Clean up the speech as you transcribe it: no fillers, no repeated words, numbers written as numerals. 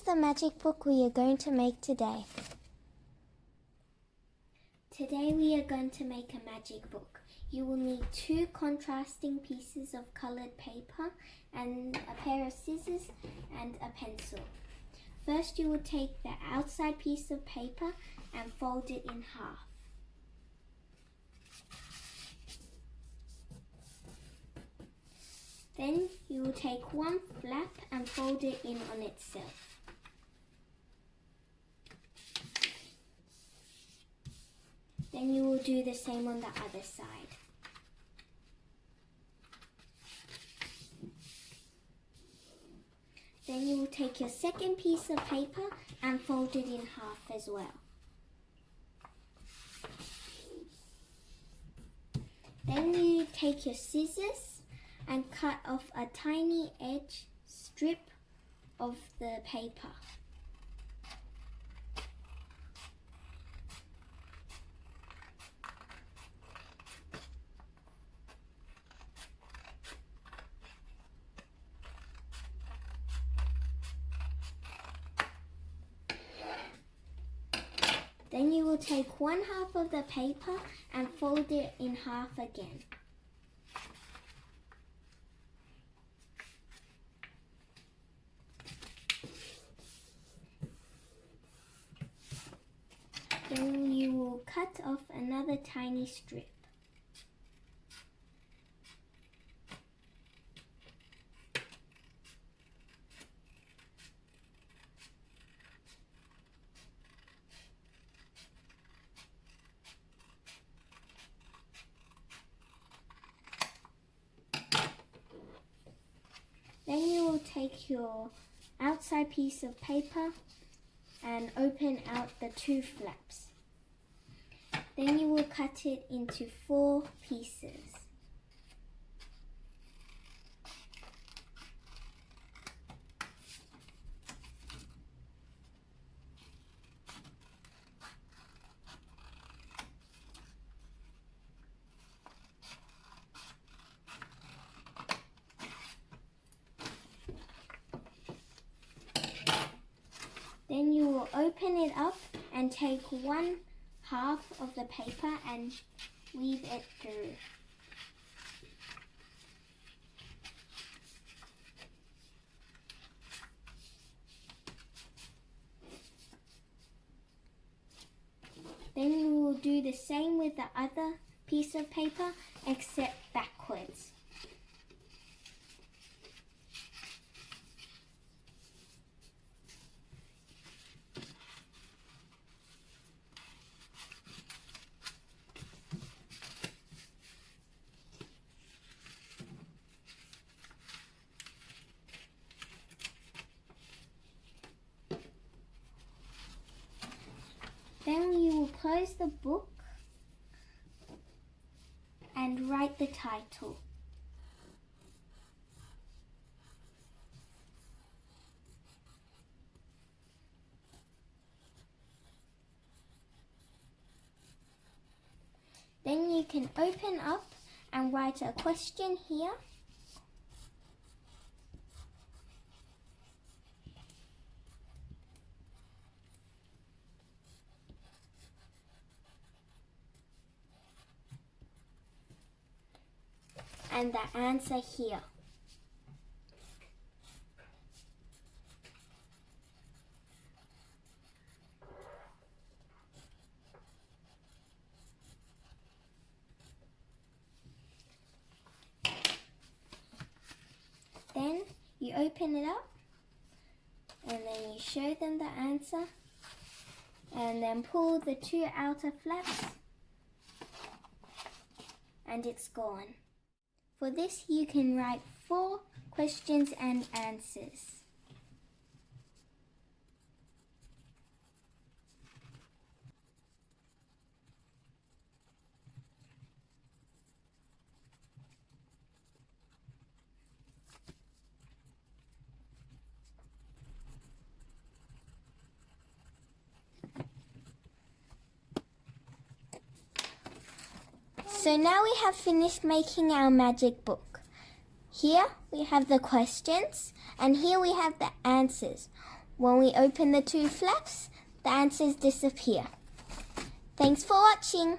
the magic book we are going to make today? Today we are going to make a magic book. You will need 2 contrasting pieces of colored paper and a pair of scissors and a pencil. First you will take the outside piece of paper and fold it in half. Then you will take one flap and fold it in on itself. Then you will do the same on the other side. Then you will take your second piece of paper and fold it in half as well. Then you take your scissors and cut off a tiny edge strip of the paper. Then you will take one half of the paper and fold it in half again. Then you will cut off another tiny strip. Then you will take your outside piece of paper and open out the 2 flaps. Then you will cut it into 4 pieces. Then you will open it up and take one half of the paper and weave it through. Then you will do the same with the other piece of paper except backwards. Then you will close the book and write the title. Then you can open up and write a question here. And the answer here. Then you open it up and then you show them the answer and then pull the 2 outer flaps and it's gone. For this you can write 4 questions and answers. So now we have finished making our magic book. Here we have the questions and here we have the answers. When we open the two flaps, the answers disappear. Thanks for watching.